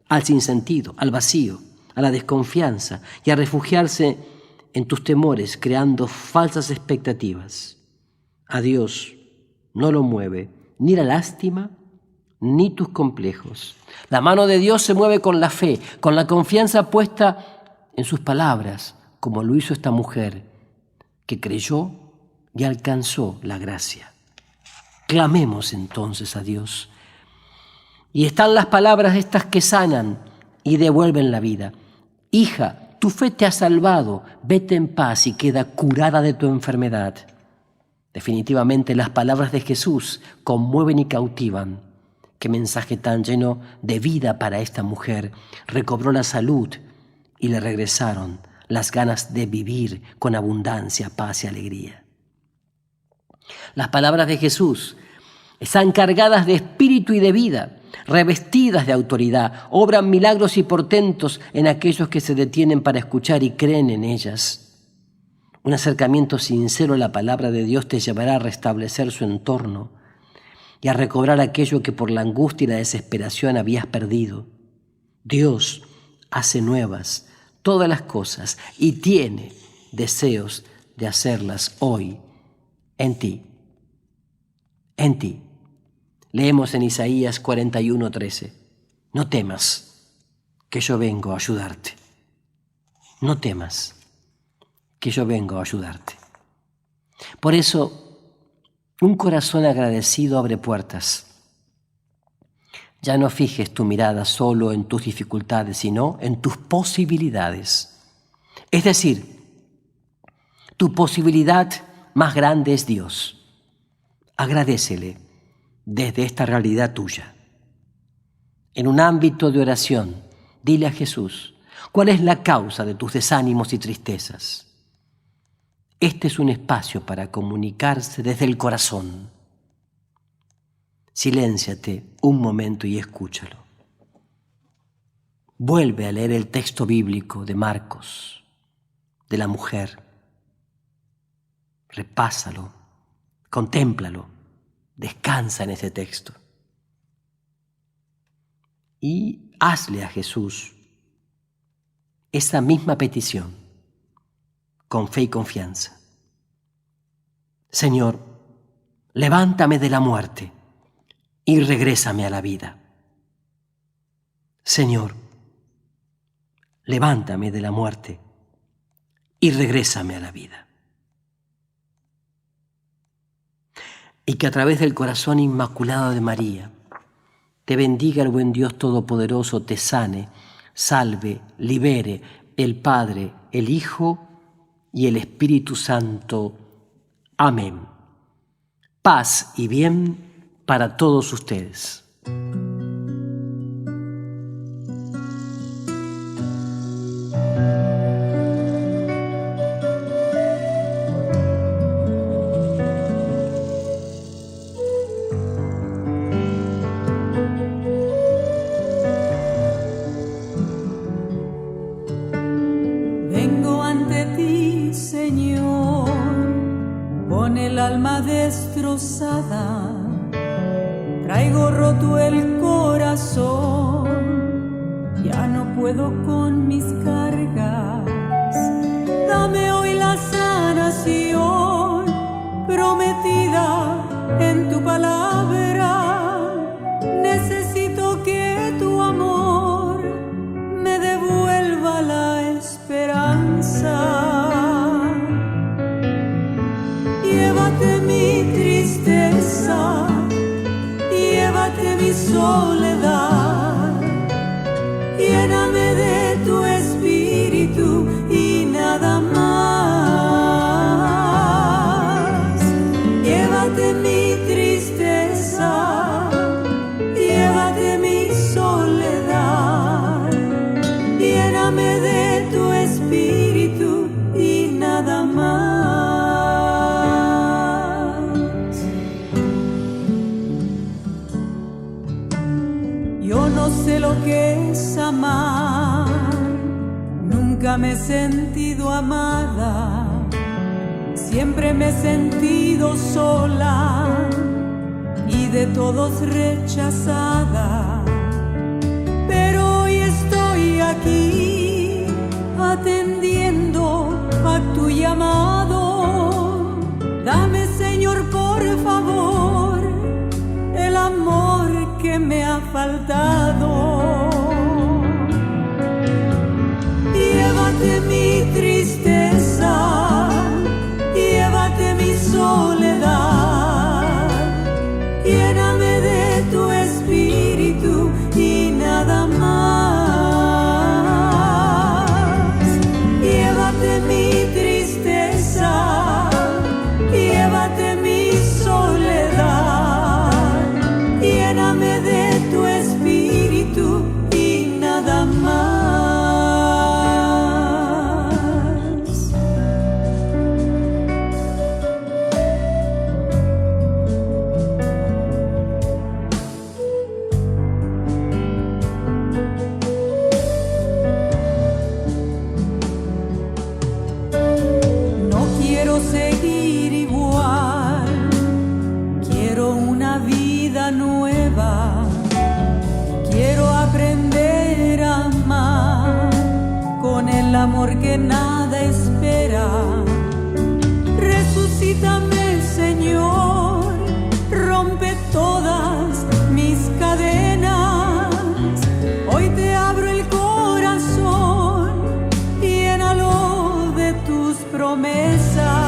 al sinsentido, al vacío, a la desconfianza y a refugiarse en tus temores, creando falsas expectativas. A Dios no lo mueve ni la lástima ni tus complejos. La mano de Dios se mueve con la fe, con la confianza puesta en sus palabras, como lo hizo esta mujer, que creyó y alcanzó la gracia. Clamemos entonces a Dios. Y están las palabras estas que sanan y devuelven la vida. Hija, tu fe te ha salvado, vete en paz y queda curada de tu enfermedad. Definitivamente las palabras de Jesús conmueven y cautivan. Qué mensaje tan lleno de vida para esta mujer. Recobró la salud y le regresaron las ganas de vivir con abundancia, paz y alegría. Las palabras de Jesús están cargadas de espíritu y de vida, revestidas de autoridad, obran milagros y portentos en aquellos que se detienen para escuchar y creen en ellas. Un acercamiento sincero a la palabra de Dios te llevará a restablecer su entorno y a recobrar aquello que por la angustia y la desesperación habías perdido. Dios hace nuevas todas las cosas y tiene deseos de hacerlas hoy en ti. En ti. Leemos en Isaías 41:13. No temas, que yo vengo a ayudarte. No temas, que yo vengo a ayudarte. Por eso, un corazón agradecido abre puertas. Ya no fijes tu mirada solo en tus dificultades, sino en tus posibilidades. Es decir, tu posibilidad más grande es Dios. Agradécele desde esta realidad tuya. En un ámbito de oración, dile a Jesús, ¿cuál es la causa de tus desánimos y tristezas? Este es un espacio para comunicarse desde el corazón. Silénciate un momento y escúchalo. Vuelve a leer el texto bíblico de Marcos, de la mujer. Repásalo, contémplalo, descansa en ese texto. Y hazle a Jesús esa misma petición, con fe y confianza. Señor, levántame de la muerte y regrésame a la vida. Señor, levántame de la muerte y regrésame a la vida. Y que a través del corazón inmaculado de María te bendiga el buen Dios Todopoderoso, te sane, salve, libere el Padre, el Hijo y el Espíritu Santo. Amén. Paz y bien para todos ustedes. Vengo ante ti, Señor, con el alma destrozada. Traigo roto el corazón, ya no puedo con mis cargas. Dame hoy la sanación prometida en tu palabra. Necesito que tu amor me devuelva la esperanza. Llévate mi tristeza, llévate mi soledad, lléname de tu espíritu y nada más. Llévate mi tristeza, llévate mi soledad, lléname de tu espíritu y nada más. Yo no sé lo que es amar, nunca me he sentido amada, siempre me he sentido sola y de todos rechazada. Pero hoy estoy aquí atendiendo a tu llamado. Dame, Señor, por favor, el amor que me ha faltado. Llévate mi tristeza, llévate mi soledad, lléname de tu espíritu y nada más. Llévate mi tristeza, llévate mi soledad, lléname de tu espíritu y nada más. No quiero seguir igual, quiero una vida nueva. Quiero aprender a amar con el amor que nada espera. Resucítame, Señor, rompe todas mis cadenas. Hoy te abro el corazón, llénalo de tus promesas.